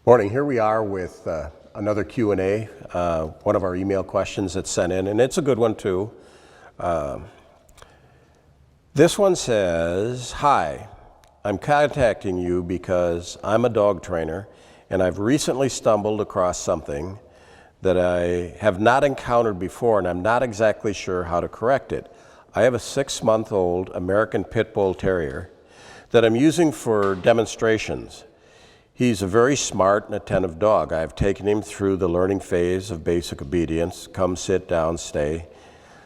Morning. Here we are with another Q&A, one of our email questions that's sent in, and it's a good one too. This one says, "Hi, I'm contacting you because I'm a dog trainer and I've recently stumbled across something that I have not encountered before and I'm not exactly sure how to correct it. I have a 6-month-old American Pit Bull Terrier that I'm using for demonstrations. He's a very smart and attentive dog. I've taken him through the learning phase of basic obedience, come, sit, down, stay.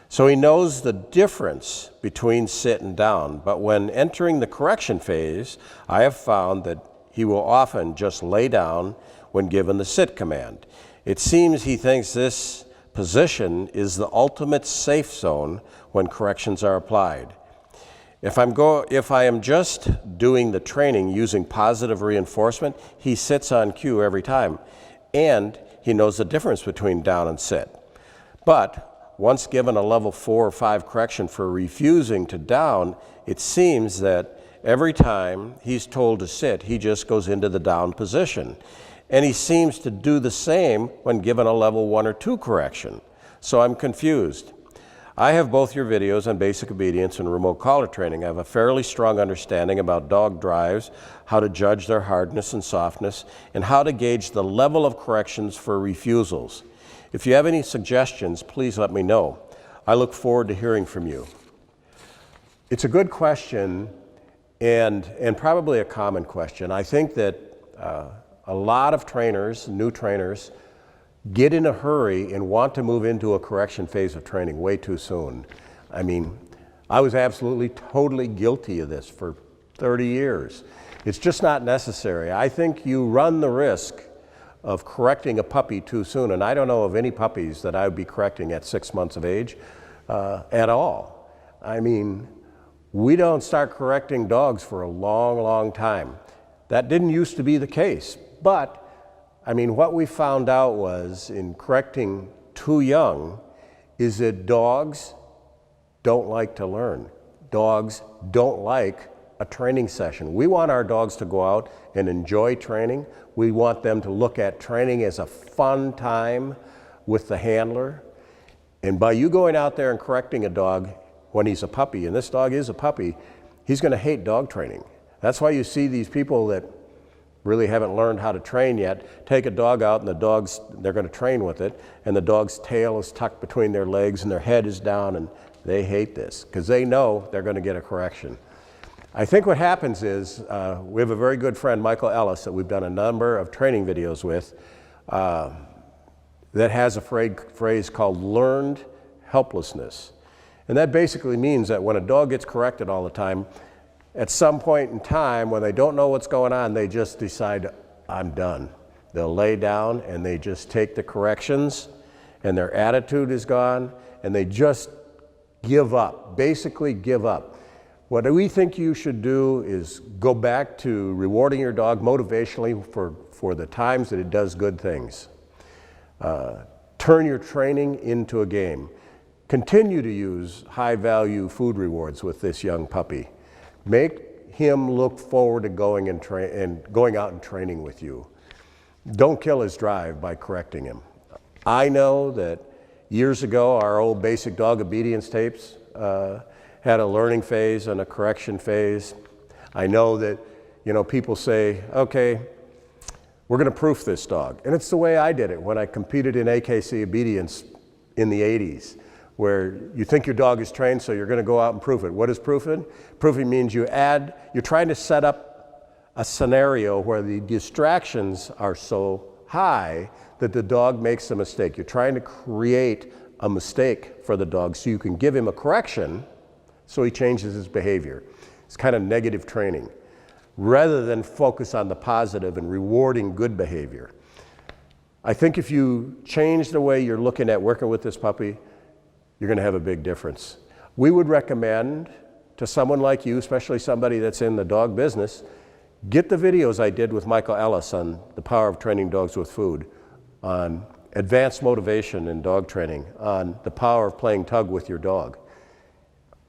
So he knows the difference between sit and down, but when entering the correction phase, I have found that he will often just lay down when given the sit command. It seems he thinks this position is the ultimate safe zone when corrections are applied. If I am just doing the training using positive reinforcement, he sits on cue every time, and he knows the difference between down and sit. But once given a level 4 or 5 correction for refusing to down, it seems that every time he's told to sit, he just goes into the down position. And he seems to do the same when given a level 1 or 2 correction. So I'm confused. I have both your videos on basic obedience and remote collar training. I have a fairly strong understanding about dog drives, how to judge their hardness and softness, and how to gauge the level of corrections for refusals. If you have any suggestions, please let me know. I look forward to hearing from you." It's a good question and probably a common question. I think that a lot of trainers, new trainers, get in a hurry and want to move into a correction phase of training way too soon. I mean, I was absolutely, totally guilty of this for 30 years. It's just not necessary. I think you run the risk of correcting a puppy too soon, and I don't know of any puppies that I would be correcting at 6 months of age at all. I mean, we don't start correcting dogs for a long, long time. That didn't used to be the case, but I mean, what we found out was in correcting too young is that dogs don't like to learn. Dogs don't like a training session. We want our dogs to go out and enjoy training. We want them to look at training as a fun time with the handler. And by you going out there and correcting a dog when he's a puppy, and this dog is a puppy, he's going to hate dog training. That's why you see these people that really haven't learned how to train yet, take a dog out and they're going to train with it, and the dog's tail is tucked between their legs and their head is down, and they hate this because they know they're going to get a correction. I think what happens is we have a very good friend, Michael Ellis, that we've done a number of training videos with that has a phrase called learned helplessness. And that basically means that when a dog gets corrected all the time, at some point in time, when they don't know what's going on, they just decide, I'm done. They'll lay down and they just take the corrections and their attitude is gone and they just give up, basically give up. What we think you should do is go back to rewarding your dog motivationally for the times that it does good things. Turn your training into a game. Continue to use high-value food rewards with this young puppy. Make him look forward to going out and training with you. Don't kill his drive by correcting him. I know that years ago, our old basic dog obedience tapes had a learning phase and a correction phase. I know that, people say, okay, we're going to proof this dog. And it's the way I did it when I competed in AKC obedience in the 80s. Where you think your dog is trained, so you're going to go out and proof it. What is proofing? Proofing means you're trying to set up a scenario where the distractions are so high that the dog makes a mistake. You're trying to create a mistake for the dog so you can give him a correction so he changes his behavior. It's kind of negative training, rather than focus on the positive and rewarding good behavior. I think if you change the way you're looking at working with this puppy, you're going to have a big difference. We would recommend to someone like you, especially somebody that's in the dog business, get the videos I did with Michael Ellis on the power of training dogs with food, on advanced motivation in dog training, on the power of playing tug with your dog.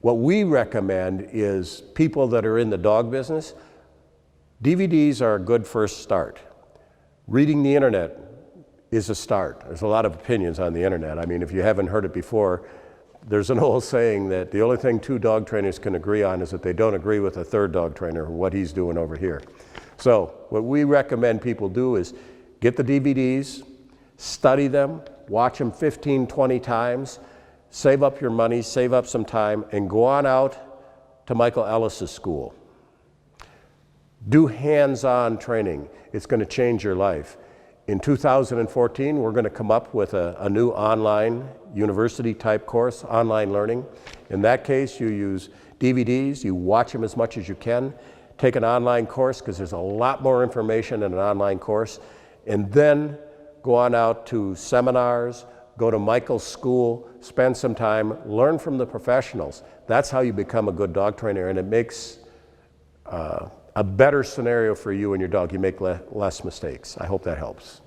What we recommend is people that are in the dog business, DVDs are a good first start. Reading the internet is a start. There's a lot of opinions on the internet. I mean, if you haven't heard it before, there's an old saying that the only thing two dog trainers can agree on is that they don't agree with a third dog trainer, what he's doing over here. So what we recommend people do is get the DVDs, study them, watch them 15, 20 times, save up your money, save up some time, and go on out to Michael Ellis's school. Do hands-on training. It's going to change your life. In 2014, we're going to come up with a new online university-type course, online learning. In that case, you use DVDs, you watch them as much as you can, take an online course because there's a lot more information in an online course, and then go on out to seminars, go to Michael's school, spend some time, learn from the professionals. That's how you become a good dog trainer, and it makes a better scenario for you and your dog. You make less mistakes. I hope that helps.